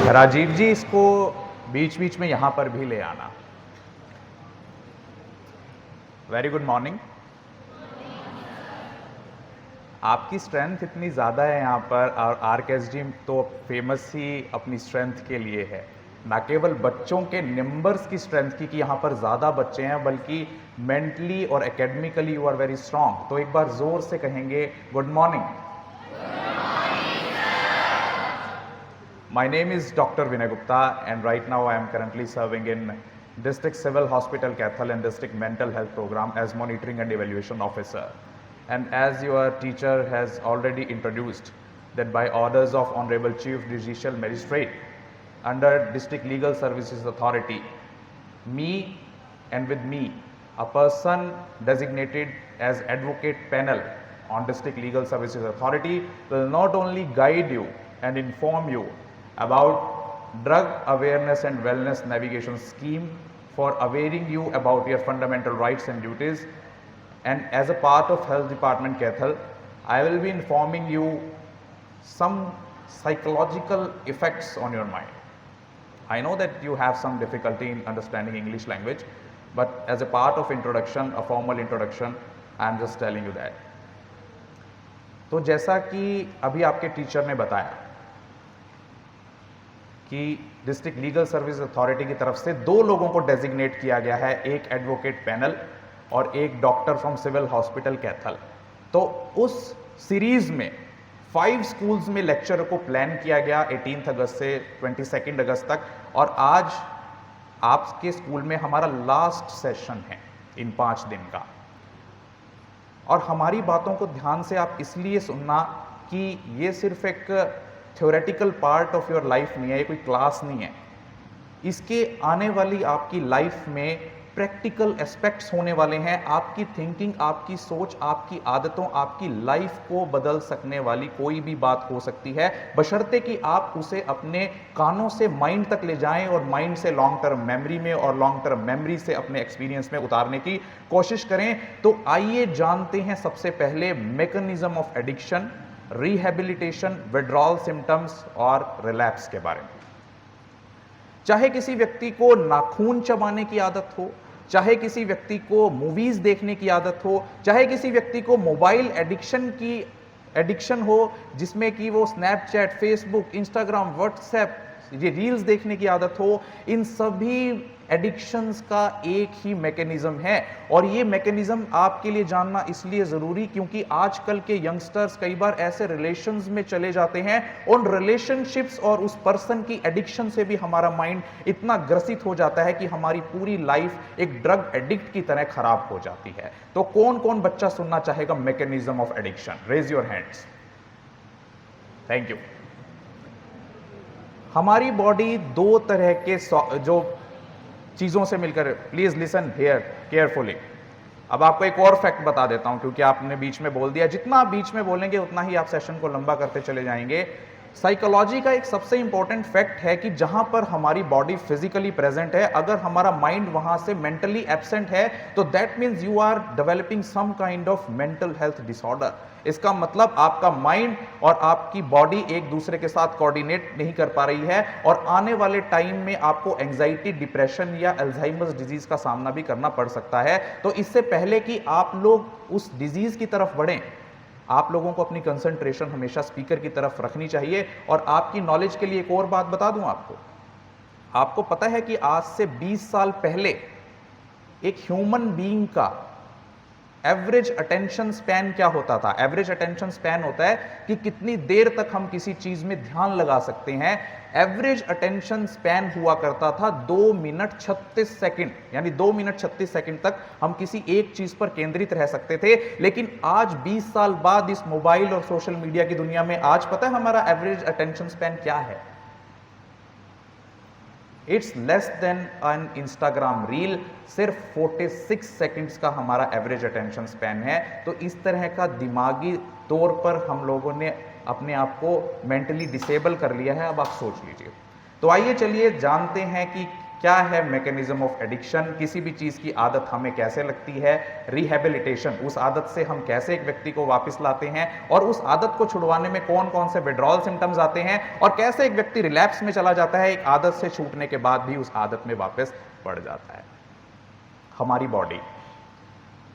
राजीव जी, इसको बीच बीच में यहाँ पर भी ले आना। Very good morning. आपकी स्ट्रेंथ इतनी ज़्यादा है यहाँ पर, और आरकेएसजी तो फेमस ही अपनी स्ट्रेंथ के लिए है, ना केवल बच्चों के नंबर्स की स्ट्रेंथ की कि यहाँ पर ज़्यादा बच्चे हैं, बल्कि मेंटली और academically you are very strong. तो एक बार जोर से कहेंगे good morning. My name is Dr. Vinay Gupta, and right now I am currently serving in District Civil Hospital Kaithal and District Mental Health Program as Monitoring and Evaluation Officer. And as your teacher has already introduced, that by orders of Honorable Chief Judicial Magistrate under District Legal Services Authority, me and with me, a person designated as Advocate Panel on District Legal Services Authority will not only guide you and inform you about Drug Awareness and Wellness Navigation Scheme for availing you about your fundamental rights and duties, and as a part of Health Department Kaithal, I will be informing you some psychological effects on your mind. I know that you have some difficulty in understanding English language, but as a part of introduction, a formal introduction, I am just telling you that. तो जैसा कि अभी आपके teacher ने बताया कि district legal service authority की तरफ से 2 लोगों को डेजिग्नेट किया गया है, एक एडवोकेट पैनल और एक doctor from civil hospital Kaithal. तो उस सीरीज में 5 स्कूल्स में लेक्चर को प्लान किया गया 18 अगस्त से 22 अगस्त तक, और आज आपके स्कूल में हमारा लास्ट सेशन है इन 5 दिन का। और हमारी बातों को ध्यान से आप इसलिए सुनना कि ये सिर्फ एक theoretical part of your life नहीं है, ये कोई क्लास नहीं है। इसके आने वाली आपकी लाइफ में प्रैक्टिकल एस्पेक्ट्स होने वाले हैं। आपकी थिंकिंग, आपकी सोच, आपकी आदतों, आपकी लाइफ को बदल सकने वाली कोई भी बात हो सकती है, बशर्ते कि आप उसे अपने कानों से माइंड तक ले जाएं और माइंड से लॉन्ग टर्म मेमोरी में और लॉन्ग टर्म मेमोरी से अपने एक्सपीरियंस में उतारने की कोशिश करें। तो आइए जानते हैं सबसे पहले mechanism of addiction, rehabilitation, withdrawal symptoms और रिलैप्स के बारे में। चाहे किसी व्यक्ति को नाखून चबाने की आदत हो, चाहे किसी व्यक्ति को मूवीज देखने की आदत हो, चाहे किसी व्यक्ति को मोबाइल एडिक्शन हो, जिसमें कि वो स्नैपचैट, फेसबुक, इंस्टाग्राम, व्हाट्सएप, ये रील्स देखने की आदत हो, इन सभी एडिक्शंस का एक ही मैकेनिज्म है। और ये मैकेनिज्म आपके लिए जानना इसलिए जरूरी क्योंकि आजकल के यंगस्टर्स कई बार ऐसे रिलेशंस में चले जाते हैं, उन रिलेशनशिप्स और उस पर्सन की एडिक्शन से भी हमारा माइंड इतना ग्रसित हो जाता है कि हमारी पूरी लाइफ एक ड्रग एडिक्ट की तरह खराब हो जाती है। तो कौन कौन बच्चा सुनना चाहेगा mechanism of addiction? Raise your hands. Thank you. हमारी बॉडी 2 तरह के जो चीजों से मिलकर, प्लीज लिसन हियर केयरफुली। अब आपको एक और फैक्ट बता देता हूं क्योंकि आपने बीच में बोल दिया, जितना आप बीच में बोलेंगे उतना ही आप सेशन को लंबा करते चले जाएंगे। साइकोलॉजी का एक सबसे इंपॉर्टेंट फैक्ट है कि जहां पर हमारी बॉडी फिजिकली प्रेजेंट है, अगर हमारा माइंड वहां से मेंटली एब्सेंट है, तो that means you are developing some kind of mental health disorder. इसका मतलब आपका माइंड और आपकी बॉडी एक दूसरे के साथ कोऑर्डिनेट नहीं कर पा रही है, और आने वाले टाइम में आपको एंजाइटी, डिप्रेशन या अल्जाइमर्स डिजीज का सामना भी करना पड़ सकता है। तो इससे पहले कि आप लोग उस डिजीज की तरफ बढ़ें, आप लोगों को अपनी कंसंट्रेशन हमेशा स्पीकर की तरफ रखनी चाहिए। और आपकी नॉलेज के लिए एक और बात बता दूं आपको पता है कि आज से 20 साल पहले एक ह्यूमन बीइंग का एवरेज अटेंशन स्पैन क्या होता था? एवरेज अटेंशन स्पैन होता है कि कितनी देर तक हम किसी चीज में ध्यान लगा सकते हैं। एवरेज अटेंशन स्पैन हुआ करता था 2 मिनट 36 सेकंड, यानी 2 मिनट 36 सेकंड तक हम किसी एक चीज पर केंद्रित रह सकते थे। लेकिन आज 20 साल बाद इस मोबाइल और सोशल मीडिया की दुनिया में आज पता है हमारा एवरेज अटेंशन स्पैन क्या है? It's less than an Instagram reel. सिर्फ 46 सेकंड्स का हमारा एवरेज अटेंशन स्पैन है। तो इस तरह का दिमागी तौर पर हम लोगों ने अपने आप को मेंटली डिसेबल कर लिया है। अब आप सोच लीजिए। तो आइए चलिए जानते हैं कि क्या है मैकेनिज्म ऑफ एडिक्शन, किसी भी चीज की आदत हमें कैसे लगती है, रिहेबिलिटेशन, उस आदत से हम कैसे एक व्यक्ति को वापस लाते हैं, और उस आदत को छुड़वाने में कौन कौन से विड्रॉल सिम्टम्स आते हैं, और कैसे एक व्यक्ति रिलैप्स में चला जाता है, एक आदत से छूटने के बाद भी उस आदत में वापस पड़ जाता है। हमारी बॉडी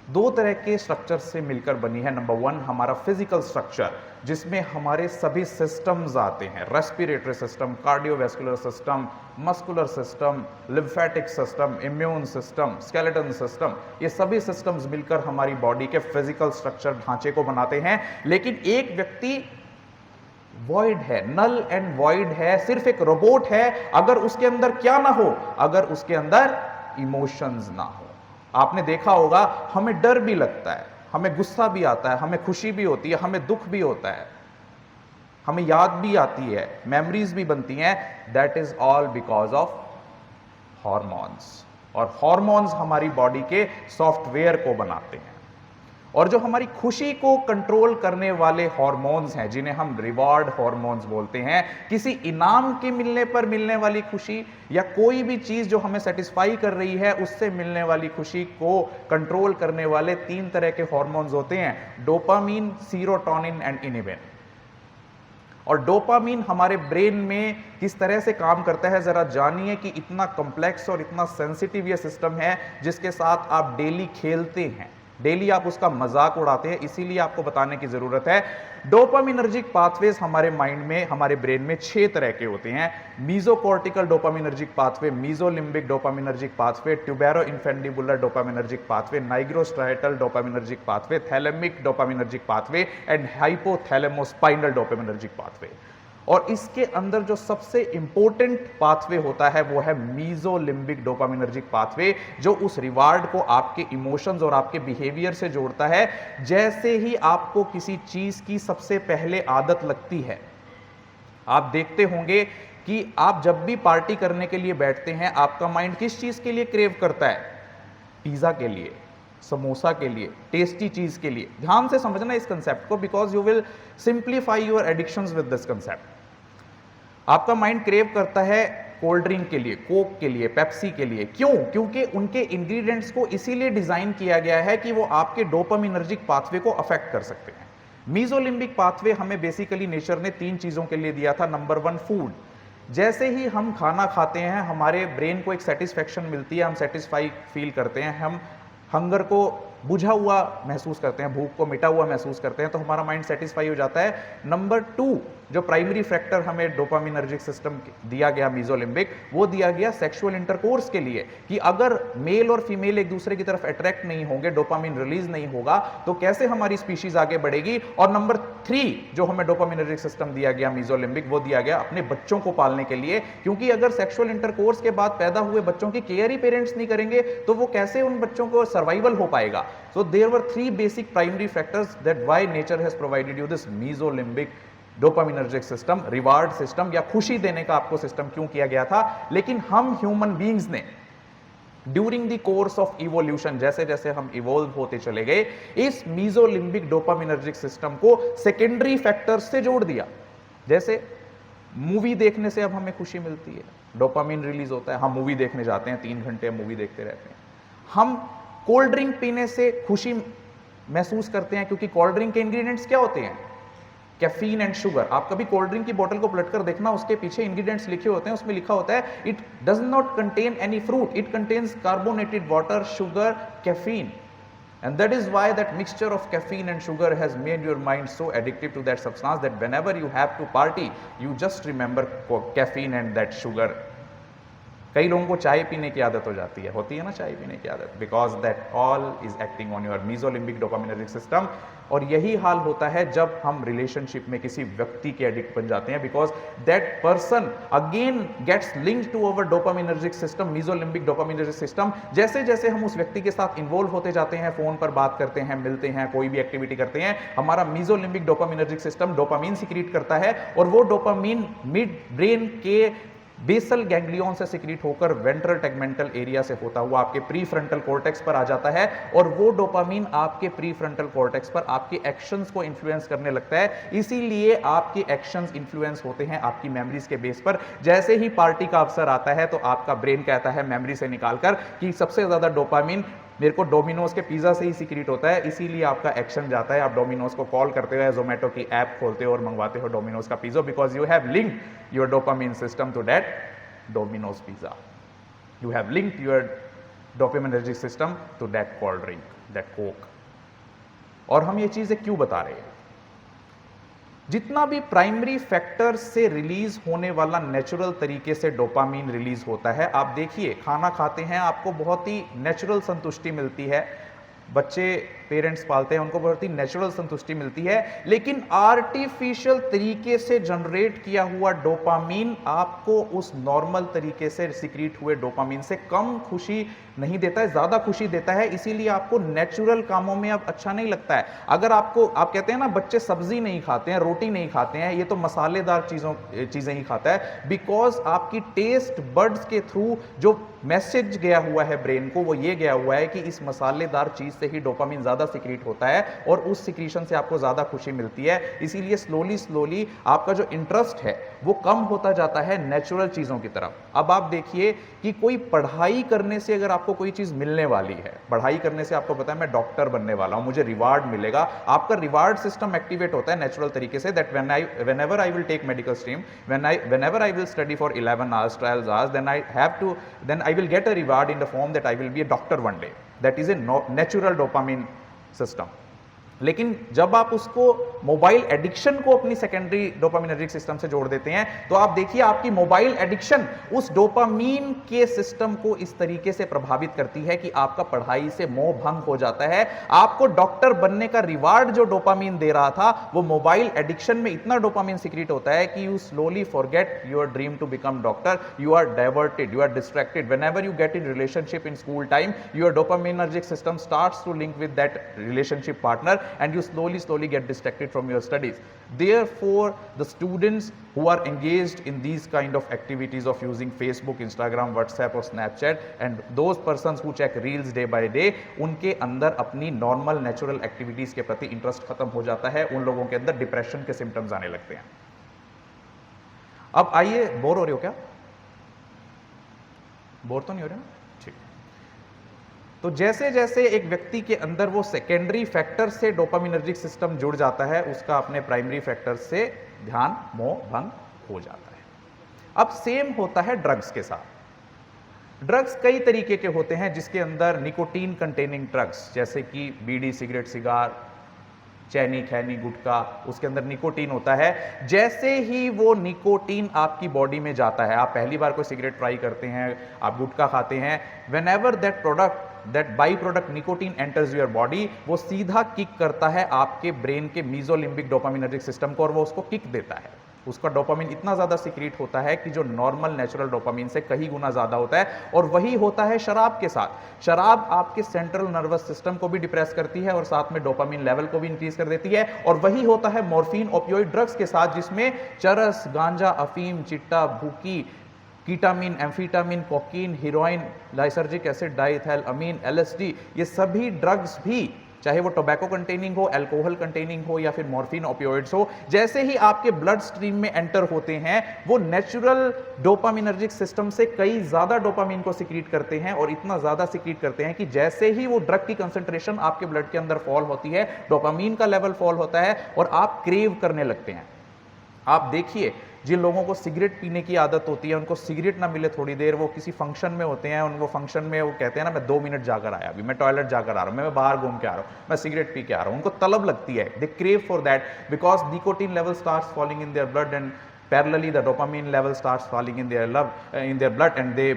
दो तरह के स्ट्रक्चर से मिलकर बनी है। नंबर वन, हमारा फिजिकल स्ट्रक्चर, जिसमें हमारे सभी सिस्टम्स आते हैं, respiratory system, cardiovascular system, muscular system, lymphatic system, immune system, skeleton system, ये सभी सिस्टम्स मिलकर हमारी बॉडी के फिजिकल स्ट्रक्चर ढांचे को बनाते हैं। लेकिन एक व्यक्ति वॉइड है, नल एंड वॉइड है, सिर्फ एक रोबोट है अगर उसके अंदर क्या ना हो, अगर उसके अंदर इमोशंस ना हो। आपने देखा होगा, हमें डर भी लगता है, हमें गुस्सा भी आता है, हमें खुशी भी होती है, हमें दुख भी होता है, हमें याद भी आती है, मेमोरीज भी बनती हैं। That is all because of hormones. और हॉर्मोन्स हमारी बॉडी के सॉफ्टवेयर को बनाते हैं। और जो हमारी खुशी को कंट्रोल करने वाले हार्मोन्स हैं, जिन्हें हम रिवॉर्ड हार्मोन्स बोलते हैं, किसी इनाम के मिलने पर मिलने वाली खुशी, या कोई भी चीज जो हमें सेटिस्फाई कर रही है उससे मिलने वाली खुशी को कंट्रोल करने वाले तीन तरह के हार्मोन्स होते हैं, डोपामीन, सीरोटोनिन एंड इनिबिन। और डोपामीन हमारे ब्रेन में किस तरह से काम करता है जरा जानिए, कि इतना कॉम्प्लेक्स और इतना सेंसिटिव ये सिस्टम है, जिसके साथ आप डेली खेलते हैं, डेली आप उसका मजाक उड़ाते हैं, इसीलिए आपको बताने की जरूरत है। डोपामिनर्जिक पाथवेज हमारे माइंड में, हमारे ब्रेन में 6 तरह के होते हैं। Mesocortical dopaminergic pathway, mesolimbic dopaminergic pathway, tuberoinfundibular dopaminergic pathway, nigrostriatal dopaminergic pathway, thalamic dopaminergic pathway and hypothalamospinal dopaminergic pathway. और इसके अंदर जो सबसे इंपॉर्टेंट पाथवे होता है वो है मीजोलिम्बिक डोपामिनर्जिक पाथवे, जो उस रिवार्ड को आपके इमोशंस और आपके बिहेवियर से जोड़ता है। जैसे ही आपको किसी चीज की सबसे पहले आदत लगती है, आप देखते होंगे कि आप जब भी पार्टी करने के लिए बैठते हैं, आपका माइंड किस चीज के लिए क्रेव करता है? पिज्जा के लिए, समोसा के लिए, टेस्टी चीज के लिए। ध्यान से समझना इस कंसेप्ट को, because you will simplify your addictions with this concept. आपका माइंड क्रेव करता है कोल्ड ड्रिंक के लिए, कोक के लिए, पेप्सी के लिए। क्यों? क्योंकि उनके इंग्रेडिएंट्स को इसीलिए डिजाइन किया गया है कि वो आपके डोपामिनर्जिक पाथवे को अफेक्ट कर सकते हैं। मीजोलिम्बिक पाथवे हमें बेसिकली नेचर ने 3 चीजों के लिए दिया था। Number 1, food. जैसे ही हम खाना खाते हैं, हमारे ब्रेन को एक सेटिस्फेक्शन मिलती है, हम सेटिस्फाई फील करते हैं, हम हंगर को बुझा हुआ महसूस करते हैं, भूख को मिटा हुआ महसूस करते हैं, तो हमारा माइंड सेटिस्फाई हो जाता है। नंबर 2, जो प्राइमरी फैक्टर हमें डोपामिनर्जिक सिस्टम दिया गया मीजोलिम्बिक, वो दिया गया सेक्सुअल इंटरकोर्स के लिए, कि अगर मेल और फीमेल एक दूसरे की तरफ अट्रैक्ट नहीं होंगे, डोपामिन रिलीज नहीं होगा, तो कैसे हमारी स्पीशीज आगे बढ़ेगी। और नंबर 3 जो हमें डोपामिनर्जिक सिस्टम दिया गया मीजोलिम्बिक, वो दिया गया अपने बच्चों को पालने के लिए, क्योंकि अगर सेक्सुअल इंटरकोर्स के बाद पैदा हुए बच्चों की केयर ही पेरेंट्स नहीं करेंगे, तो वो कैसे उन बच्चों को सर्वाइवल हो पाएगा। So there were 3 basic primary factors that why nature has provided you this mesolimbic dopaminergic system, reward system, या खुशी देने का आपको सिस्टम क्यों किया गया था। लेकिन हम ह्यूमन बीइंग्स ने during the course of evolution, जैसे जैसे हम इवोल्व होते चले गए, इस मीजोलिम्बिक डोपामिनर्जिक सिस्टम को सेकेंडरी फैक्टर्स से जोड़ दिया। जैसे मूवी देखने से अब हमें खुशी मिलती है, डोपामिन रिलीज होता है, हम मूवी देखने जाते हैं, 3 घंटे मूवी देखते रहते हैं। हम कोल्ड ड्रिंक पीने से खुशी महसूस करते हैं, क्योंकि कोल्ड ड्रिंक के इंग्रेडिएंट्स क्या होते हैं? Caffeine and sugar. आप कभी कोल्ड ड्रिंक की बोतल को पलटकर देखना, उसके पीछे इंग्रेडिएंट्स लिखे होते हैं, उसमें लिखा होता है it does not contain any fruit, it contains carbonated water, sugar, caffeine. And that is why that mixture of caffeine and sugar has made your mind so addictive to that substance that whenever you have to party, you just remember caffeine and that sugar. कई लोगों को चाय पीने की आदत हो जाती है, होती है ना चाय पीने की आदत, because that all is acting on your mesolimbic dopaminergic system. और यही हाल होता है जब हम रिलेशनशिप में किसी व्यक्ति के एडिक्ट बन जाते हैं, because that person again gets linked to our dopaminergic system, mesolimbic dopaminergic system. जैसे जैसे हम उस व्यक्ति के साथ इन्वॉल्व होते जाते हैं, फोन पर बात करते हैं, मिलते हैं, कोई भी एक्टिविटी करते हैं, हमारा mesolimbic dopaminergic system dopamine secrete करता है, और वो डोपामीन मिड ब्रेन के बेसल गैंग्लियन से सिक्रीट होकर वेंट्रल टेगमेंटल एरिया से होता हुआ आपके प्री फ्रंटल कॉर्टेक्स पर आ जाता है, और वो डोपामीन आपके प्री फ्रंटल कॉर्टेक्स पर आपके एक्शंस को इन्फ्लुएंस करने लगता है। इसीलिए आपके एक्शंस इन्फ्लुएंस होते हैं आपकी मेमोरीज के बेस पर। जैसे ही पार्टी का अवसर आता है तो आपका ब्रेन कहता है मेमोरी से निकालकर कि सबसे ज्यादा डोपामीन मेरे को डोमिनोज के पिज्जा से ही सीक्रेट होता है, इसीलिए आपका एक्शन जाता है, आप डोमिनोज को कॉल करते हो, जोमेटो की ऐप खोलते हो और मंगवाते हो डोमिनोज का pizza, because you have linked your dopamine system to that Domino's pizza, you have linked your dopaminergic system to that cold drink, that Coke. और हम ये चीजें क्यों बता रहे हैं? जितना भी प्राइमरी फैक्टर से रिलीज होने वाला नेचुरल तरीके से डोपामीन रिलीज होता है, आप देखिए खाना खाते हैं आपको बहुत ही नेचुरल संतुष्टि मिलती है, बच्चे पेरेंट्स पालते हैं उनको बहुत ही नेचुरल संतुष्टि मिलती है, लेकिन आर्टिफिशियल तरीके से जनरेट किया हुआ डोपामीन आपको उस नॉर्मल तरीके से सिक्रीट हुए डोपामीन से कम खुशी नहीं देता है, ज्यादा खुशी देता है। इसीलिए आपको नेचुरल कामों में अब अच्छा नहीं लगता है। अगर आप कहते हैं ना बच्चे सब्जी नहीं खाते हैं, रोटी नहीं खाते हैं, ये तो मसालेदार चीजें ही खाता है, बिकॉज आपकी टेस्ट बड्स के थ्रू जो मैसेज गया हुआ है ब्रेन को, वो ये गया हुआ है कि इस मसालेदार चीज से ही डोपामीन ज्यादा सिक्रीट होता है और उस सिक्रीशन से आपको ज्यादा खुशी मिलती है। इसीलिए स्लोली आपका जो इंटरेस्ट है वो कम होता जाता है नेचुरल चीजों की तरफ। अब आप देखिए कि कोई पढ़ाई करने से अगर आपको कोई चीज मिलने वाली है, पढ़ाई करने से आपको पता है मैं डॉक्टर बनने वाला हूं, मुझे रिवार्ड मिलेगा, आपका रिवार्ड सिस्टम एक्टिवेट होता है नेचुरल तरीके से, that whenever I will take medical stream, whenever I will study for 11 hours, 12 hours, then I will get a reward in the form that I will be a doctor one day. That is a natural dopamine system. लेकिन जब आप उसको mobile addiction को अपनी secondary dopaminergic system से जोड़ देते हैं तो आप देखिए आपकी मोबाइल एडिक्शन उस डोपामीन के सिस्टम को इस तरीके से प्रभावित करती है कि आपका पढ़ाई से मोह भंग हो जाता है। आपको डॉक्टर बनने का रिवार्ड जो डोपामीन दे रहा था वो मोबाइल एडिक्शन में इतना डोपामीन सिक्रीट होता है कि you slowly forget your dream to become doctor, you are diverted, you are distracted. Whenever you get in relationship in school time, your dopaminergic system starts to link with that relationship partner and you slowly get distracted from your studies. Therefore, the students who are engaged in these kind of activities of using Facebook, Instagram, WhatsApp or Snapchat, and those persons who check reels day by day, उनके अंदर अपनी normal natural activities के प्रति interest खत्म हो जाता है, उन लोगों के अंदर डिप्रेशन के सिम्टम्स आने लगते हैं। अब आइए, बोर हो रहे हो क्या? बोर तो नहीं हो रहे ना? ठीक। तो जैसे जैसे एक व्यक्ति के अंदर वो सेकेंडरी फैक्टर से डोपामिनर्जिक सिस्टम जुड़ जाता है, उसका अपने प्राइमरी फैक्टर से ध्यान मोह भंग हो जाता है। अब सेम होता है ड्रग्स के साथ। ड्रग्स कई तरीके के होते हैं जिसके अंदर निकोटीन कंटेनिंग ड्रग्स, जैसे कि बीड़ी, सिगरेट, सिगार, चैनी, खैनी, गुटखा, उसके अंदर निकोटीन होता है। जैसे ही वो निकोटीन आपकी बॉडी में जाता है, आप पहली बार कोई सिगरेट ट्राई करते हैं, आप गुटखा खाते हैं, whenever that by product nicotine enters your body, वो सीधा किक करता है आपके ब्रेन के मीजोलिम्बिक डोपामिनर्जिक सिस्टम को और वो उसको किक देता है। उसका डोपामिन इतना ज्यादा सिक्रीट होता है कि जो नॉर्मल नेचुरल डोपामिन से कई गुना ज्यादा होता है। और वही होता है शराब के साथ। शराब आपके सेंट्रल नर्वस सिस्टम को भी डिप्रेस करती है और साथ में डोपामिन लेवल को भी इंक्रीज कर देती है। और वही होता है मॉर्फिन, ओपियोइड ड्रग्स के साथ, जिसमें चरस, गांजा, अफीम, चिट्टा, भूकी, ketamine, amphetamine, cocaine, heroin, lysergic acid, diethyl amine, LSD, ये सभी ड्रग्स भी, चाहे वो टोबैको कंटेनिंग हो, अल्कोहल कंटेनिंग हो या फिर मॉर्फिन, ओपियोइड्स हो, जैसे ही आपके ब्लड स्ट्रीम में एंटर होते हैं वो नेचुरल डोपामिनर्जिक सिस्टम से कई ज्यादा डोपामिन को सिक्रीट करते हैं और इतना ज्यादा सिक्रीट करते हैं कि जैसे ही वो ड्रग की कंसंट्रेशन आपके ब्लड के अंदर फॉल होती है, डोपामिन का लेवल फॉल होता है और आप क्रेव करने लगते हैं। आप देखिए, जिन लोगों को सिगरेट पीने की आदत होती है, उनको सिगरेट ना मिले थोड़ी देर, वो किसी फंक्शन में होते हैं, उनको फंक्शन में वो कहते हैं ना मैं 2 मिनट जाकर आया, अभी मैं टॉयलेट जाकर आ रहा हूं, मैं बाहर घूम के आ रहा हूं, मैं सिगरेट पी के आ रहा हूं, उनको तलब लगती है, they crave for that because nicotine level starts falling in their blood and parallelly the dopamine level starts falling in their blood and they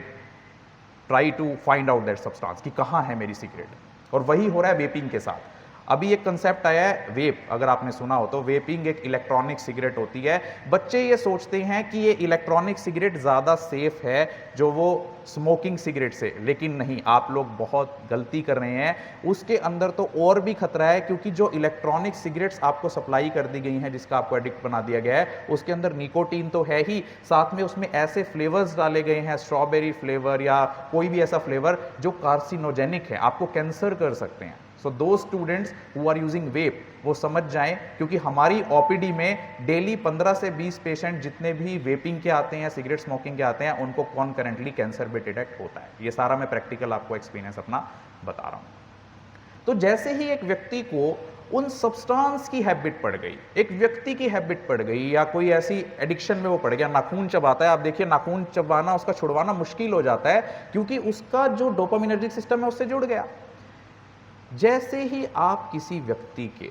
try to find out that substance कि कहां है मेरी सिगरेट। और वही हो रहा है vaping के साथ। अभी एक कंसेप्ट आया है वेप, अगर आपने सुना हो तो। वेपिंग एक इलेक्ट्रॉनिक सिगरेट होती है। बच्चे ये सोचते हैं कि ये इलेक्ट्रॉनिक सिगरेट ज़्यादा सेफ है जो वो स्मोकिंग सिगरेट से, लेकिन नहीं, आप लोग बहुत गलती कर रहे हैं। उसके अंदर तो और भी खतरा है, क्योंकि जो इलेक्ट्रॉनिक सिगरेट्स आपको सप्लाई कर दी गई हैं, जिसका आपको एडिक्ट बना दिया गया है, उसके अंदर निकोटीन तो है ही, साथ में उसमें ऐसे फ्लेवर्स डाले गए हैं, स्ट्रॉबेरी फ्लेवर या कोई भी ऐसा फ्लेवर जो कार्सिनोजेनिक है, आपको कैंसर कर सकते हैं। सो दो स्टूडेंट्स हु आर यूजिंग वेप, वो समझ जाएं, क्योंकि हमारी ओपीडी में डेली 15 से 20 पेशेंट जितने भी वेपिंग के आते हैं, सिगरेट स्मोकिंग के आते हैं, उनको कॉन्करेंटली कैंसर भी डिटेक्ट होता है। ये सारा मैं प्रैक्टिकल आपको एक्सपीरियंस अपना बता रहा हूं। तो जैसे ही एक व्यक्ति को उन सब्सटेंस की हैबिट पड़ गई, एक व्यक्ति की हैबिट पड़ गई, या कोई ऐसी एडिक्शन में वो पड़ गया, नाखून चबाता है, आप देखिए नाखून चबाना, उसका छुड़वाना मुश्किल हो जाता है, क्योंकि उसका जो डोपामिनर्जिक सिस्टम है उससे जुड़ गया। जैसे ही आप किसी व्यक्ति के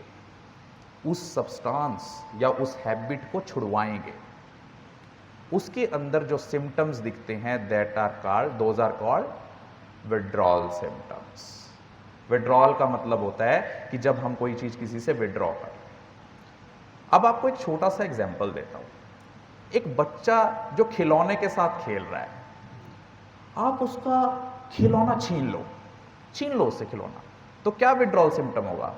उस सब्सटेंस या उस हैबिट को छुड़वाएंगे, उसके अंदर जो सिम्टम्स दिखते हैं, those are called withdrawal symptoms. Withdrawal का मतलब होता है कि जब हम कोई चीज किसी से विड्रॉ करें। अब आपको एक छोटा सा एग्जांपल देता हूं। एक बच्चा जो खिलौने के साथ खेल रहा है, आप उसका खिलौना छीन लो उससे खिलौना, तो क्या विड्रॉल सिम्टम होगा?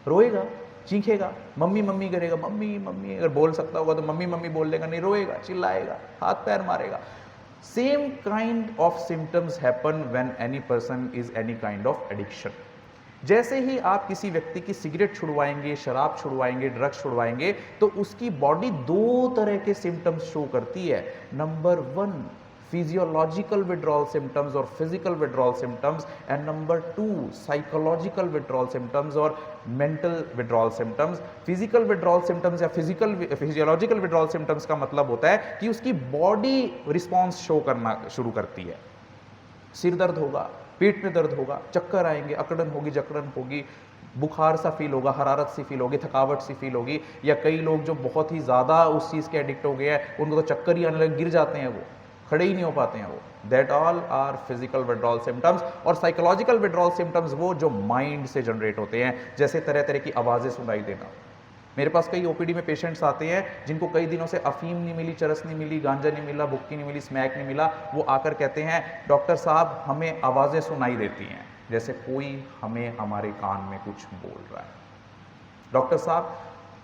रोएगा, चीखेगा, मम्मी मम्मी करेगा, मम्मी मम्मी, अगर बोल सकता होगा तो मम्मी मम्मी बोल लेगा, नहीं रोएगा, चिल्लाएगा, हाथ पैर मारेगा। Same kind of symptoms happen when any person is any kind of addiction. जैसे ही आप किसी व्यक्ति की सिगरेट छुड़वाएंगे, शराब छुड़वाएंगे, ड्रग्स छुड़वाएंगे, तो उसकी बॉडी दो तरह के सिम्टम्स शो करती है। नंबर 1 फिजियोलॉजिकल विड्रॉल सिम्टम्स और physical withdrawal symptoms, and number 2 psychological withdrawal symptoms और mental withdrawal symptoms. Physical withdrawal symptoms या फिजियोलॉजिकल विड्रॉल सिम्टम्स का मतलब होता है कि उसकी बॉडी रिस्पॉन्स शो करना शुरू करती है। सिर दर्द होगा, पेट में दर्द होगा, चक्कर आएंगे, अकड़न होगी, जकड़न होगी, बुखार सा फील होगा, हरारत सी फील होगी, थकावट सी फील होगी, या कई लोग जो बहुत ही ज़्यादा उस चीज़ के एडिक्ट हो गए हैं, उनको तो चक्कर ही आने लगे, गिर जाते हैं, वो खड़े ही नहीं हो पाते हैं वो। That all are physical withdrawal symptoms. और साइकोलॉजिकल विड्रॉल सिम्टम्स वो जो माइंड से जनरेट होते हैं, जैसे तरह तरह की आवाज़ें सुनाई देना। मेरे पास कई ओपीडी में पेशेंट्स आते हैं जिनको कई दिनों से अफीम नहीं मिली, चरस नहीं मिली, गांजा नहीं मिला, बुक्की नहीं मिली, स्मैक नहीं मिला। वो आकर कहते हैं, डॉक्टर साहब हमें आवाज़ें सुनाई देती हैं, जैसे कोई हमें हमारे कान में कुछ बोल रहा है। डॉक्टर साहब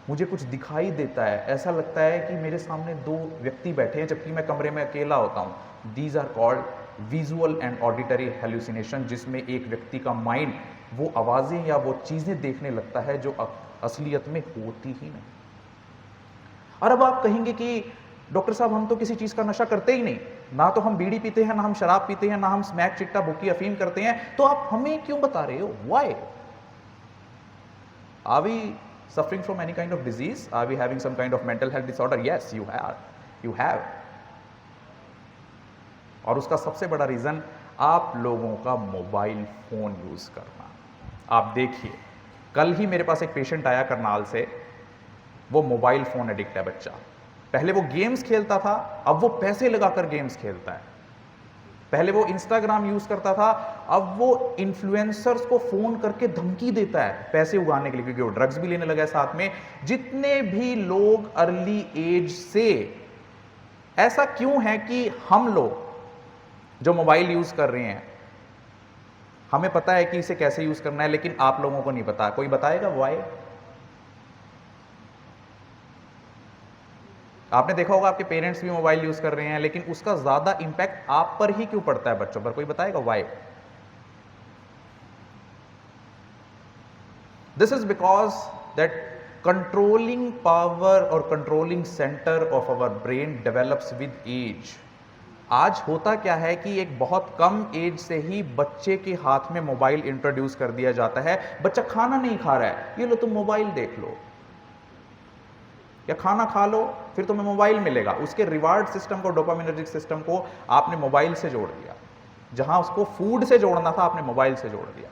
मुझे कुछ दिखाई देता है, ऐसा लगता है कि मेरे सामने 2 व्यक्ति बैठे हैं जबकि मैं कमरे में अकेला होता हूँ। These are called visual and auditory hallucination, जिसमें एक व्यक्ति का माइंड वो आवाज़ें या वो चीज़ें देखने लगता है जो असलियत में होती ही नहीं। और अब आप कहेंगे कि डॉक्टर साहब हम तो किसी चीज़ का नशा करते ही नहीं, ना तो हम बीड़ी पीते हैं, ना हम शराब पीते हैं, ना हम स्मैक, चिट्टा, बुक्की, अफीम करते हैं, तो आप हमें क्यों बता रहे हो? Why? Are we suffering from any kind of disease? Are we having some kind of mental health disorder? Yes, you have. और उसका सबसे बड़ा रीजन आप लोगों का मोबाइल फोन यूज करना। आप देखिए, कल ही मेरे पास एक पेशेंट आया करनाल से, वो मोबाइल फोन एडिक्ट है बच्चा। पहले वो गेम्स खेलता था, अब वो पैसे लगाकर गेम्स खेलता है। पहले वो इंस्टाग्राम यूज करता था, अब वो इन्फ्लुएंसर्स को फोन करके धमकी देता है पैसे उगाने के लिए, क्योंकि वो ड्रग्स भी लेने लगा है साथ में। जितने भी लोग अर्ली एज से, ऐसा क्यों है कि हम लोग जो मोबाइल यूज कर रहे हैं, हमें पता है कि इसे कैसे यूज करना है, लेकिन आप लोगों को नहीं पता। कोई बताएगा व्हाई? आपने देखा होगा आपके पेरेंट्स भी मोबाइल यूज कर रहे हैं, लेकिन उसका ज्यादा इंपैक्ट आप पर ही क्यों पड़ता है, बच्चों पर? कोई बताएगा why? This is because that controlling power और controlling centre of our brain develops with age. आज होता क्या है कि एक बहुत कम एज से ही बच्चे के हाथ में मोबाइल इंट्रोड्यूस कर दिया जाता है। बच्चा खाना नहीं खा रहा है, ये लो तुम मोबाइल देख लो, या खाना खा लो फिर तुम्हें मोबाइल मिलेगा। उसके रिवार्ड सिस्टम को, डोपामिनर्जिक सिस्टम को आपने मोबाइल से जोड़ दिया। जहां उसको फूड से जोड़ना था, आपने मोबाइल से जोड़ दिया।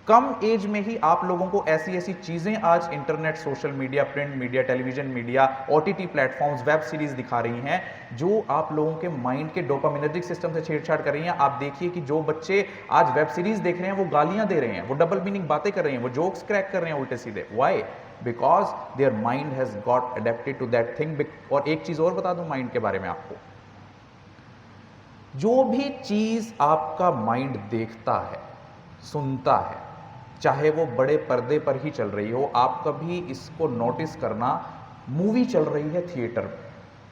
कम एज में ही आप लोगों को ऐसी ऐसी चीजें आज internet, social media, print media, television media, OTT platforms, web series दिखा रही हैं जो आप लोगों के माइंड के डोपामिनर्जिक सिस्टम से छेड़छाड़ कर रही हैं। आप देखिए कि जो बच्चे आज वेब सीरीज देख रहे हैं वो गालियां दे रहे हैं, वो डबल मीनिंग बातें कर रहे हैं, वो जोक्स क्रैक कर रहे हैं उल्टे सीधे। Why? Because their mind has got adapted to that thing. और एक चीज और बता दूं माइंड के बारे में आपको, जो भी चीज आपका माइंड देखता है, सुनता है, चाहे वो बड़े पर्दे पर ही चल रही हो, आप कभी इसको नोटिस करना, मूवी चल रही है थिएटर में,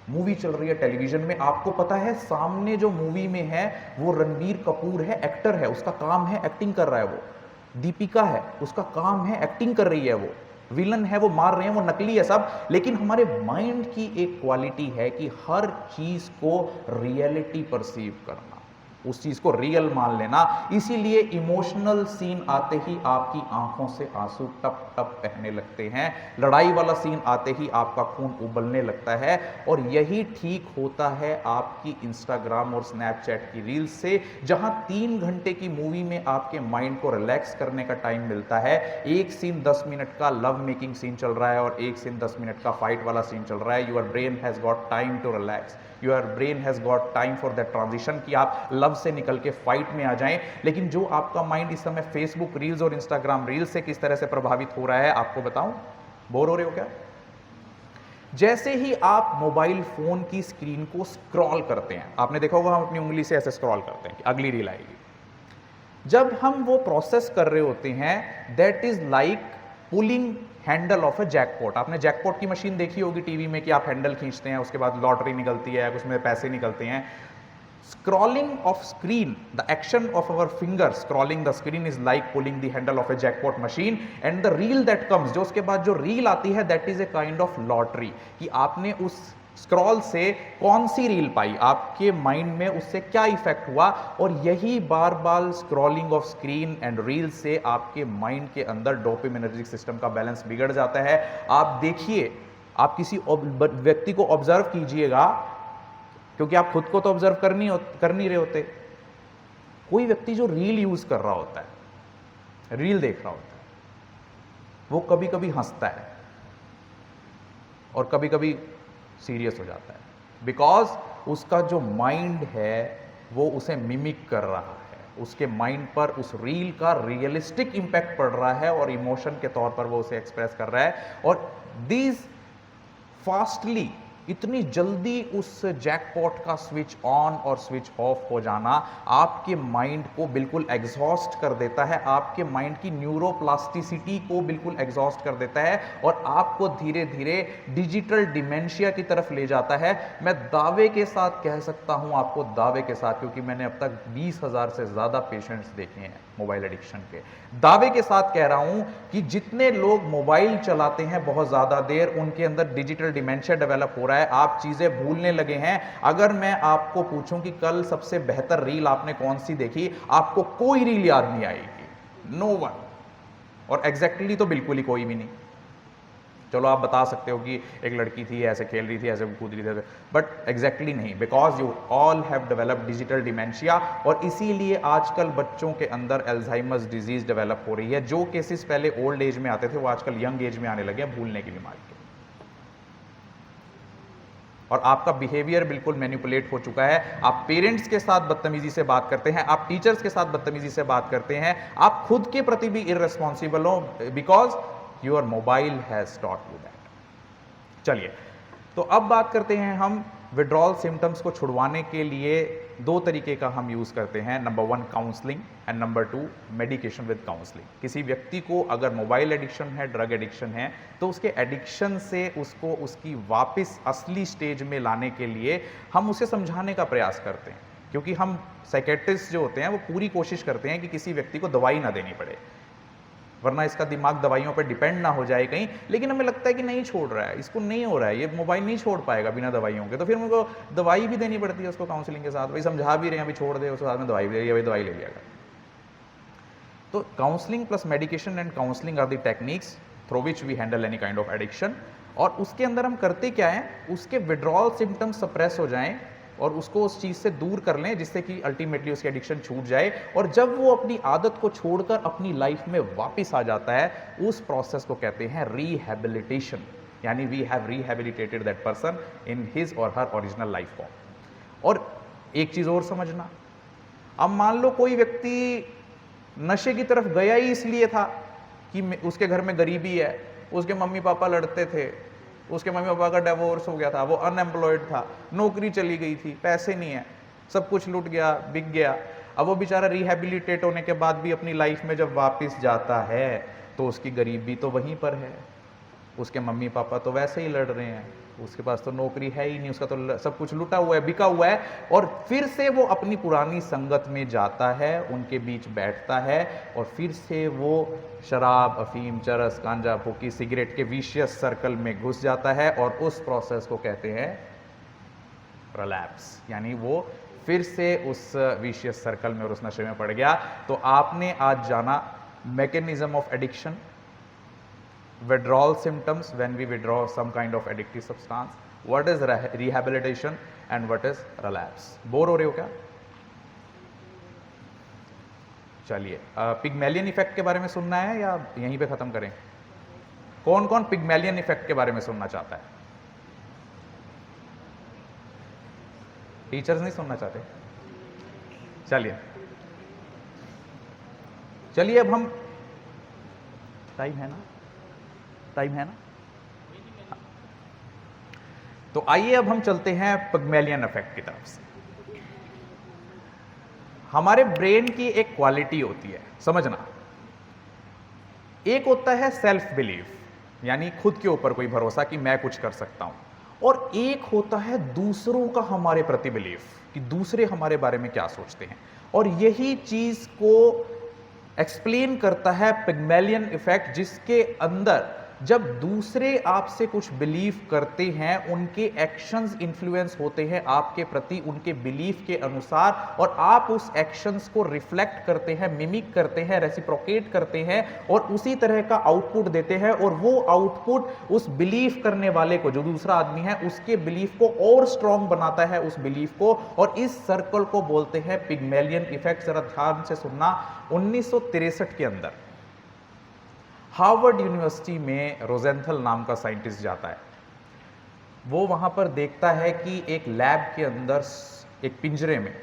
मूवी चल रही है टेलीविजन में, आपको पता है सामने जो मूवी में है वो रणबीर कपूर है, एक्टर है, उसका काम है एक्टिंग कर रहा है, वो दीपिका है, उसका काम है एक्टिंग कर रही है, वो विलन है, वो मार रहे हैं, वो नकली है सब। लेकिन हमारे माइंड की एक क्वालिटी है कि हर चीज को रियलिटी परसीव करना, उस चीज को रियल मान लेना। इसीलिए इमोशनल सीन आते ही आपकी आंखों से आंसू टप टप बहने लगते हैं, लड़ाई वाला सीन आते ही आपका खून उबलने लगता है। और यही ठीक होता है आपकी इंस्टाग्राम और स्नैपचैट की रील्स से, जहां 3 घंटे की मूवी में आपके माइंड को रिलैक्स करने का टाइम मिलता है। एक सीन 10 मिनट का लव मेकिंग सीन चल रहा है और एक सीन 10 मिनट का फाइट वाला सीन चल रहा है। Your brain has got time to relax, your brain has got time for that transition कि आप लव से निकल के फाइट में आ जाएं। लेकिन जो आपका माइंड इस समय फेसबुक रील्स और इंस्टाग्राम रील्स से किस तरह से प्रभावित हो रहा है, आपको बताऊं? बोर हो रहे हो क्या? जैसे ही आप मोबाइल फोन की स्क्रीन को स्क्रॉल करते हैं, आपने देखा होगा हम अपनी उंगली से ऐसे स्क्रॉल करते हैं कि अगली रील आएगी। जब हम वो प्रोसेस कर रहे होते हैं, that is like pulling handle of A jackpot. आपने जैकपॉट की मशीन देखी होगी टीवी में कि आप हैंडल खींचते हैं, उसके बाद लॉटरी निकलती है, उसमें पैसे निकलते हैं। Scrolling of screen, the action of our fingers scrolling the screen is like pulling the handle of a jackpot machine, and the reel that comes, जो उसके बाद जो रील आती है, that is a kind of lottery, कि आपने उस scroll से कौन सी रील पाई, आपके माइंड में उससे क्या इफेक्ट हुआ। और यही बार बार scrolling of screen and reel से आपके माइंड के अंदर डोपामिनर्जिक सिस्टम का बैलेंस बिगड़ जाता है। आप देखिए, आप किसी व्यक्ति को ऑब्जर्व कीजिएगा, क्योंकि आप खुद को तो ऑब्जर्व कर नहीं रहे होते। कोई व्यक्ति जो रील यूज कर रहा होता है, रील देख रहा होता है, वो कभी कभी हंसता है और कभी कभी सीरियस हो जाता है, बिकॉज उसका जो माइंड है वो उसे मिमिक कर रहा है, उसके माइंड पर उस रील का रियलिस्टिक इंपैक्ट पड़ रहा है और इमोशन के तौर पर वो उसे एक्सप्रेस कर रहा है। और दीज फास्टली, इतनी जल्दी उस जैकपॉट का स्विच ऑन और स्विच ऑफ हो जाना आपके माइंड को बिल्कुल एग्जॉस्ट कर देता है, आपके माइंड की न्यूरोप्लास्टिसिटी को बिल्कुल एग्जॉस्ट कर देता है और आपको धीरे धीरे डिजिटल डिमेंशिया की तरफ ले जाता है। मैं दावे के साथ कह सकता हूं, आपको दावे के साथ, क्योंकि मैंने अब तक 20,000 से ज्यादा पेशेंट्स देखे हैं मोबाइल एडिक्शन के, दावे के साथ कह रहा हूं कि जितने लोग मोबाइल चलाते हैं बहुत ज्यादा देर, उनके अंदर डिजिटल डिमेंशिया डेवलप हो रहा है, आप चीजें भूलने लगे हैं। अगर मैं आपको पूछूं कि कल सबसे बेहतर रील आपने कौन सी देखी, आपको कोई रील याद नहीं आएगी, नो वन। और एग्जैक्टली तो बिल्कुल ही कोई भी नहीं। चलो आप बता सकते हो कि एक लड़की थी, ऐसे खेल रही थी, ऐसे कूद रही थी, बट एग्जैक्टली नहीं, because you all have developed digital dementia. और इसीलिए आजकल बच्चों के अंदर एल्जाइमर्स डिजीज डेवलप हो रही है। जो केसेस पहले ओल्ड एज में आते थे वो आजकल यंग एज में आने लगे हैं, भूलने की बीमारी के। और आपका बिहेवियर बिल्कुल मैनिपुलेट हो चुका है। आप पेरेंट्स के साथ बदतमीजी से बात करते हैं, आप टीचर्स के साथ बदतमीजी से बात करते हैं, आप खुद के प्रति भी इररेस्पॉन्सिबल हो, because your mobile has taught you that. चलिए, तो अब बात करते हैं हम विड्रॉल सिम्टम्स को छुड़वाने के लिए 2 तरीके का हम यूज करते हैं। Number 1 counselling and number 2 medication with counselling. किसी व्यक्ति को अगर मोबाइल एडिक्शन है, ड्रग एडिक्शन है, तो उसके एडिक्शन से उसको उसकी वापस असली स्टेज में लाने के लिए हम उसे समझाने का प्रयास करते हैं, क्योंकि हम साइकेट्रिस्ट जो होते हैं वो पूरी कोशिश करते हैं कि किसी व्यक्ति को दवाई ना देनी पड़े, वरना इसका दिमाग दवाइयों पर डिपेंड ना हो जाए कहीं। लेकिन हमें लगता है कि नहीं छोड़ रहा है, इसको नहीं हो रहा है, ये मोबाइल नहीं छोड़ पाएगा बिना दवाइयों के, तो फिर उनको दवाई भी देनी पड़ती है उसको काउंसलिंग के साथ। भाई समझा भी रहे हैं, अभी छोड़ दे, उसके साथ में दवाई भी दे रही है, भाई दवाई ले लिया कर। तो counselling plus medication and counselling are the techniques through which we handle any kind of addiction. और उसके अंदर हम करते क्या है, उसके विड्रॉल सिम्टम्स सप्रेस हो जाएं और उसको उस चीज़ से दूर कर लें जिससे कि अल्टीमेटली उसकी एडिक्शन छूट जाए, और जब वो अपनी आदत को छोड़कर अपनी लाइफ में वापस आ जाता है, उस प्रोसेस को कहते हैं रिहैबिलिटेशन, यानी we have rehabilitated that person in his or her original life form. और एक चीज़ और समझना, अब मान लो कोई व्यक्ति नशे की तरफ गया ही इसलिए था कि उसके घर में गरीबी है, उसके मम्मी पापा लड़ते थे, उसके मम्मी पापा का डिवोर्स हो गया था, वो अनएम्प्लॉयड था, नौकरी चली गई थी, पैसे नहीं है, सब कुछ लूट गया, बिक गया। अब वो बेचारा रिहैबिलिटेट होने के बाद भी अपनी लाइफ में जब वापस जाता है तो उसकी गरीबी तो वहीं पर है, उसके मम्मी पापा तो वैसे ही लड़ रहे हैं, उसके पास तो नौकरी है ही नहीं, उसका तो सब कुछ लुटा हुआ है, बिका हुआ है, और फिर से वो अपनी पुरानी संगत में जाता है, उनके बीच बैठता है, और फिर से वो शराब, अफीम, चरस, गांजा, फूकी, सिगरेट के विशियस सर्कल में घुस जाता है, और उस प्रोसेस को कहते हैं रिलैप्स, यानी वो फिर से उस विशियस सर्कल में और उस नशे में पड़ गया। तो आपने आज जाना mechanism of addiction, withdrawal symptoms when we withdraw some kind of addictive substance, what is rehabilitation and what is relapse। Bore हो रहे हो क्या? चलिए, पिग्मेलियन इफेक्ट के बारे में सुनना है या यहीं पे खत्म करें? कौन कौन पिग्मेलियन इफेक्ट के बारे में सुनना चाहता है? टीचर्स नहीं सुनना चाहते? चलिए चलिए, अब हम, टाइम है ना, टाइम है ना, तो आइए अब हम चलते हैं पिग्मेलियन इफेक्ट की तरफ से। हमारे ब्रेन की एक क्वालिटी होती है, समझना, एक होता है सेल्फ बिलीफ, यानी खुद के ऊपर कोई भरोसा कि मैं कुछ कर सकता हूं, और एक होता है दूसरों का हमारे प्रति बिलीफ कि दूसरे हमारे बारे में क्या सोचते हैं, और यही चीज को एक्सप्लेन करता है पिग्मेलियन इफेक्ट, जिसके अंदर जब दूसरे आपसे कुछ बिलीव करते हैं, उनके एक्शंस इन्फ्लुएंस होते हैं आपके प्रति उनके बिलीफ के अनुसार, और आप उस एक्शंस को रिफ्लेक्ट करते हैं, मिमिक करते हैं, रेसिप्रोकेट करते हैं, और उसी तरह का आउटपुट देते हैं, और वो आउटपुट उस बिलीव करने वाले को, जो दूसरा आदमी है, उसके बिलीफ को और स्ट्रॉन्ग बनाता है, उस बिलीफ को, और इस सर्कल को बोलते हैं पिग्मेलियन इफेक्ट। जरा ध्यान से सुनना, 1963 के अंदर हार्वर्ड यूनिवर्सिटी में रोजेंथल नाम का साइंटिस्ट जाता है। वो वहां पर देखता है कि एक लैब के अंदर, एक पिंजरे में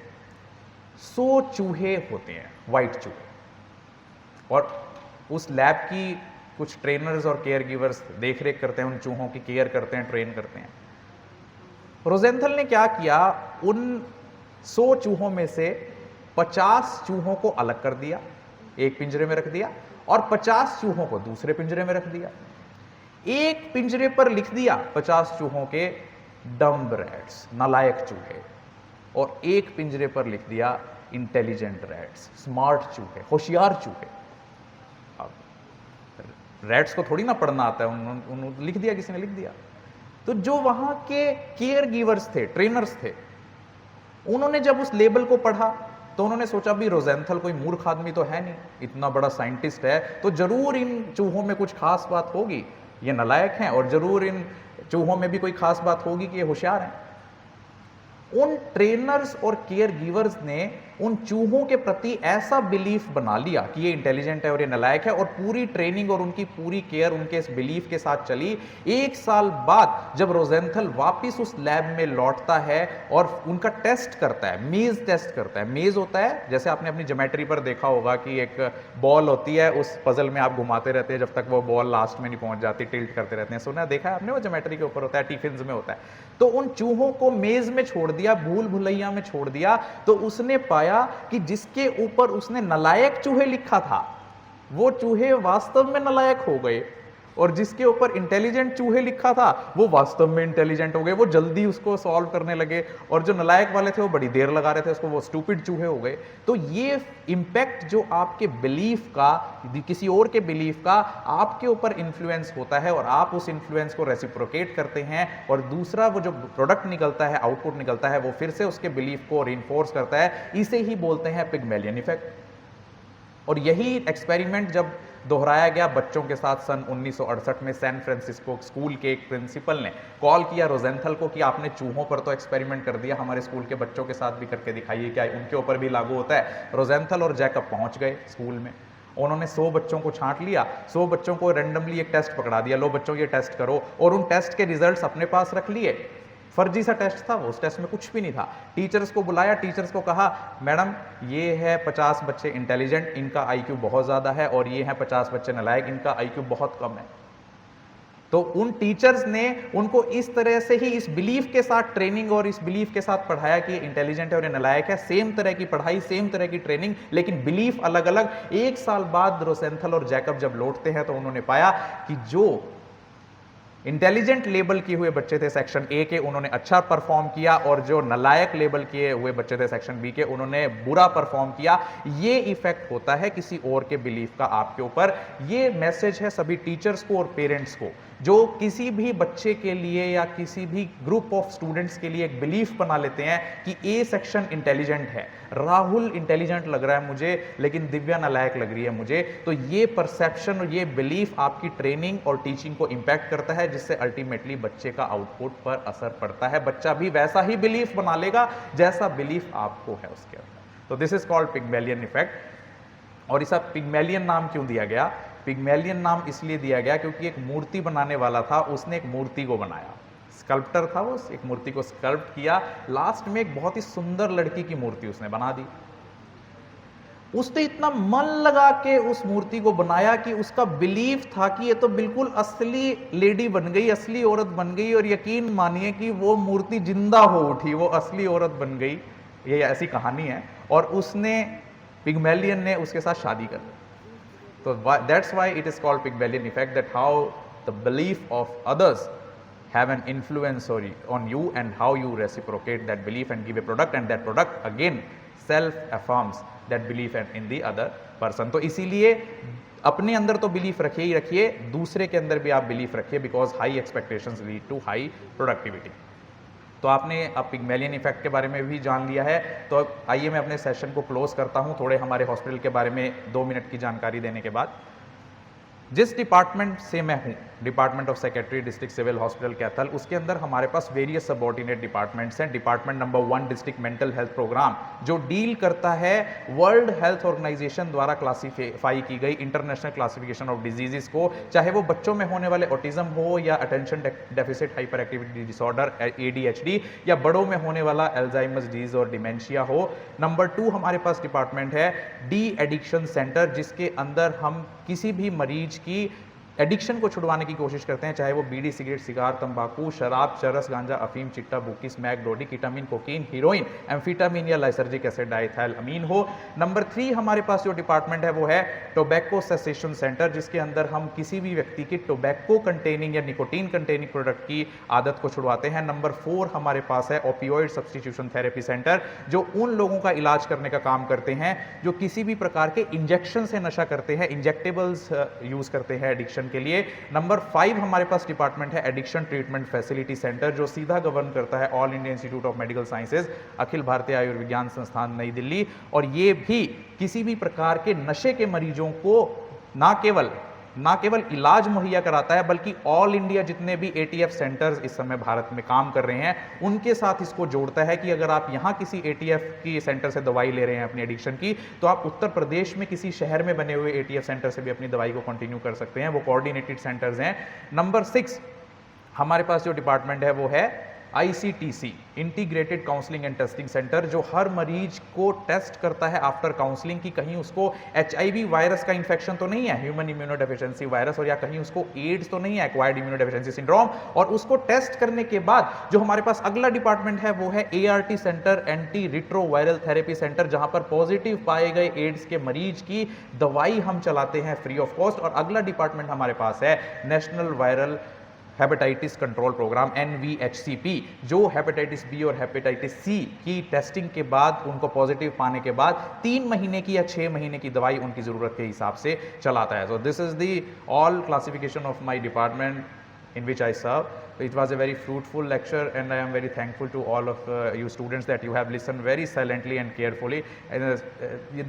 100 चूहे होते हैं, वाइट चूहे, और उस लैब की कुछ ट्रेनर्स और केयर गिवर्स देख रेख करते हैं, उन चूहों की केयर करते हैं, ट्रेन करते हैं। रोजेंथल ने क्या किया, उन 100 चूहों में से 50 चूहों को अलग कर दिया, एक पिंजरे में रख दिया, और 50 चूहों को दूसरे पिंजरे में रख दिया। एक पिंजरे पर लिख दिया 50 चूहों के डम्ब रैट्स, नालायक चूहे, और एक पिंजरे पर लिख दिया इंटेलिजेंट रैट्स, स्मार्ट चूहे, होशियार चूहे। अब रैट्स को थोड़ी ना पढ़ना आता है, उन्होंने लिख दिया, किसी ने लिख दिया। तो जो वहां के केयर गिवर्स थे, ट्रेनर्स थे, उन्होंने जब उस लेबल को पढ़ा तो उन्होंने सोचा भी रोजेंथल कोई मूर्ख आदमी तो है नहीं, इतना बड़ा साइंटिस्ट है, तो जरूर इन चूहों में कुछ खास बात होगी, ये नालायक हैं, और जरूर इन चूहों में भी कोई खास बात होगी कि ये होशियार हैं। उन ट्रेनर्स और केयर गिवर्स ने उन चूहों के प्रति ऐसा बिलीफ बना लिया कि ये इंटेलिजेंट है और ये नालायक है, और पूरी ट्रेनिंग और उनकी पूरी केयर उनके इस बिलीफ के साथ चली। 1 साल बाद जब रोजेंथल वापिस उस लैब में लौटता है और उनका टेस्ट करता है, मेज टेस्ट करता है। मेज होता है, जैसे आपने अपनी ज्योमेट्री पर देखा होगा कि एक बॉल होती है, उस पजल में आप घुमाते रहते हैं जब तक वो बॉल लास्ट में नहीं पहुंच जाती, टिल्ट करते रहते हैं, सुना देखा है आपने, वो ज्योमेट्री के ऊपर होता है, टिफिन में होता है। तो उन चूहों को मेज में छोड़ दिया, भूल भुलैया में छोड़ दिया, तो उसने पाया कि जिसके ऊपर उसने नालायक चूहे लिखा था, वो चूहे वास्तव में नालायक हो गए, और जिसके ऊपर इंटेलिजेंट चूहे लिखा था वो वास्तव में इंटेलिजेंट हो गए, वो जल्दी उसको सॉल्व करने लगे, और जो नालायक वाले थे वो बड़ी देर लगा रहे थे उसको, वो स्टूपिड चूहे हो गए। तो ये इंपैक्ट जो आपके बिलीफ का, किसी और के बिलीफ का आपके ऊपर इन्फ्लुएंस होता है, और आप उस इन्फ्लुएंस को रेसिप्रोकेट करते हैं, और दूसरा वो जो प्रोडक्ट निकलता है, आउटपुट निकलता है, वो फिर से उसके बिलीफ को रिइंफोर्स करता है। इसे ही बोलते हैं पिग्मेलियन इफेक्ट। और यही एक्सपेरिमेंट जब दोहराया गया बच्चों के साथ सन 1968 में सैन फ्रांसिस्को स्कूल के एक प्रिंसिपल ने कॉल किया रोजेंथल को कि आपने चूहों पर तो एक्सपेरिमेंट कर दिया, हमारे स्कूल के बच्चों के साथ भी करके दिखाइए क्या उनके ऊपर भी लागू होता है। रोजेंथल और जैकब पहुंच गए स्कूल में, उन्होंने 100 बच्चों को छांट लिया, 100 बच्चों को रैंडमली एक टेस्ट पकड़ा दिया, लो बच्चों ये टेस्ट करो, और उन टेस्ट के रिजल्ट्स अपने पास रख लिए। फर्जी सा टेस्ट था वो, उस टेस्ट में कुछ भी नहीं था। टीचर्स को बुलाया, टीचर्स को कहा मैडम ये है 50 बच्चे इंटेलिजेंट, इनका आईक्यू बहुत ज्यादा है, और ये हैं 50 बच्चे नालायक, इनका आईक्यू बहुत कम है। तो उन टीचर्स ने उनको इस तरह से ही इस बिलीफ के साथ ट्रेनिंग और इस बिलीफ के साथ पढ़ाया कि इंटेलिजेंट है और ये नालायक है। सेम तरह की पढ़ाई, सेम तरह की ट्रेनिंग, लेकिन बिलीफ अलग अलग। एक साल बाद रोसेंथल और जैकब जब लौटते हैं तो उन्होंने पाया कि जो इंटेलिजेंट लेबल किए हुए बच्चे थे सेक्शन ए के, उन्होंने अच्छा परफॉर्म किया, और जो नालायक लेबल किए हुए बच्चे थे सेक्शन बी के, उन्होंने बुरा परफॉर्म किया। ये इफेक्ट होता है किसी और के बिलीफ का आपके ऊपर। ये मैसेज है सभी टीचर्स को और पेरेंट्स को, जो किसी भी बच्चे के लिए या किसी भी ग्रुप ऑफ स्टूडेंट्स के लिए एक बिलीफ बना लेते हैं कि ए सेक्शन इंटेलिजेंट है, राहुल इंटेलिजेंट लग रहा है मुझे लेकिन दिव्या नालायक लग रही है मुझे, तो ये परसेप्शन और ये बिलीफ आपकी ट्रेनिंग और टीचिंग को इंपैक्ट करता है, जिससे अल्टीमेटली बच्चे का आउटपुट पर असर पड़ता है। बच्चा भी वैसा ही बिलीफ बना लेगा जैसा बिलीफ आपको है उसके अंदर। तो this is called Pygmalion effect. और इसे पिग्मेलियन नाम क्यों दिया गया? पिग्मेलियन नाम इसलिए दिया गया क्योंकि एक मूर्ति बनाने वाला था, उसने एक मूर्ति को बनाया, स्कल्प्टर था वो, एक मूर्ति को स्कल्प्ट किया, लास्ट में एक बहुत ही सुंदर लड़की की मूर्ति उसने बना दी। उसने इतना मन लगा के उस मूर्ति को बनाया कि उसका बिलीफ था कि ये तो बिल्कुल असली लेडी बन गई, असली औरत बन गई, और यकीन मानिए कि वो मूर्ति जिंदा हो उठी, वो असली औरत बन गई। ये ऐसी कहानी है। और उसने, पिग्मेलियन ने उसके साथ शादी कर ली। So that's why it is called Pygmalion effect, that how the belief of others have an influence on you and how you reciprocate that belief and give a product, and that product again self affirms that belief in the other person. तो इसीलिए अपने अंदर तो belief रखिए ही रखिए, दूसरे के अंदर भी आप बिलीफ रखिए, because high expectations lead to high productivity. तो आपने अब पिग्मेलियन इफेक्ट के बारे में भी जान लिया है। तो आइए मैं अपने सेशन को क्लोज करता हूं थोड़े हमारे हॉस्पिटल के बारे में 2 मिनट की जानकारी देने के बाद। जिस डिपार्टमेंट से मैं हूं, department of secretary, district civil hospital Kaithal, उसके अंदर हमारे पास वेरियस सबऑर्डिनेट डिपार्टमेंट्स हैं। Department number 1 district mental health programme, जो डील करता है वर्ल्ड हेल्थ ऑर्गेनाइजेशन द्वारा क्लासीफाई की गई इंटरनेशनल क्लासिफिकेशन ऑफ डिजीजेस को, चाहे वो बच्चों में होने वाले ऑटिज्म हो या attention deficit hyper activity disorder ADHD, या बड़ों में होने वाला एल्जाइमर्स डिजीज और डिमेंशिया हो। नंबर 2 हमारे पास डिपार्टमेंट है डी एडिक्शन सेंटर, जिसके अंदर हम किसी भी मरीज की एडिक्शन को छुड़वाने की कोशिश करते हैं, चाहे वो बीड़ी, सिगरेट, सिगार, तंबाकू, शराब, चरस, गांजा, अफीम, चिट्टा, बुकी, स्मैक, डोडी, कीटामिन, कोकीन, हीरोइन, एम्फीटामिन या लाइसर्जिक एसिड डाइथाइल अमीन हो। नंबर 3 हमारे पास जो डिपार्टमेंट है वो है टोबैको सेसेशन सेंटर, जिसके अंदर हम किसी भी व्यक्ति की टोबैको कंटेनिंग या निकोटीन कंटेनिंग प्रोडक्ट की आदत को छुड़वाते हैं। नंबर 4 हमारे पास है ओपियोइड सब्स्टिट्यूशन थेरेपी सेंटर, जो उन लोगों का इलाज करने का काम करते हैं जो किसी भी प्रकार के इंजेक्शन से नशा करते हैं, इंजेक्टेबल्स यूज करते हैं एडिक्शन के लिए। नंबर 5 हमारे पास डिपार्टमेंट है एडिक्शन ट्रीटमेंट फैसिलिटी सेंटर, जो सीधा गवर्न करता है all India institute of medical sciences, Akhil Bharatiya Ayurvigyan संस्थान नई दिल्ली। और ये भी किसी भी प्रकार के नशे के मरीजों को ना केवल इलाज मुहैया कराता है, बल्कि ऑल इंडिया जितने भी ATF सेंटर्स इस समय भारत में काम कर रहे हैं उनके साथ इसको जोड़ता है कि अगर आप यहाँ किसी ATF की सेंटर से दवाई ले रहे हैं अपनी एडिक्शन की, तो आप उत्तर प्रदेश में किसी शहर में बने हुए ATF सेंटर से भी अपनी दवाई को कंटिन्यू कर सकते हैं। वो कोऑर्डिनेटेड सेंटर्स हैं। नंबर 6 हमारे पास जो डिपार्टमेंट है वो है ICTC, integrated counselling and testing centre, जो हर मरीज को टेस्ट करता है आफ्टर काउंसलिंग कि कहीं उसको HIV वायरस का इन्फेक्शन तो नहीं है, ह्यूमन इम्यूनोडेफिशिएंसी वायरस, और या कहीं उसको एड्स तो नहीं है, एक्वायर्ड इम्यूनोडेफिशिएंसी सिंड्रोम। और उसको टेस्ट करने के बाद जो हमारे पास अगला डिपार्टमेंट है वो है ART centre, anti retroviral therapy centre, जहां पर पॉजिटिव पाए गए एड्स के मरीज की दवाई हम चलाते हैं फ्री ऑफ कॉस्ट। और अगला डिपार्टमेंट हमारे पास है national viral hepatitis control programme NVHCP, जो हेपेटाइटिस बी और हेपेटाइटिस C की टेस्टिंग के बाद उनको पॉजिटिव पाने के बाद 3 महीने की या 6 महीने की दवाई उनकी जरूरत के हिसाब से चलाता है। So this is the all classification of my department in which I serve. It was a very fruitful lecture, and I am very thankful to all of you students that you have listened very silently and carefully. And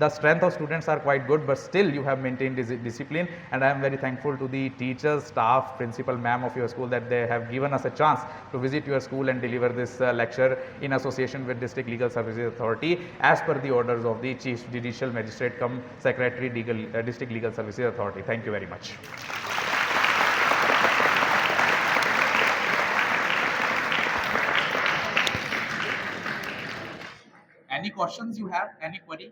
the strength of students are quite good, but still you have maintained discipline, and I am very thankful to the teachers, staff, principal ma'am of your school that they have given us a chance to visit your school and deliver this lecture in association with District Legal Services Authority as per the orders of the Chief Judicial Magistrate cum Secretary District Legal Services Authority. Thank you very much. Any questions you have? Any query?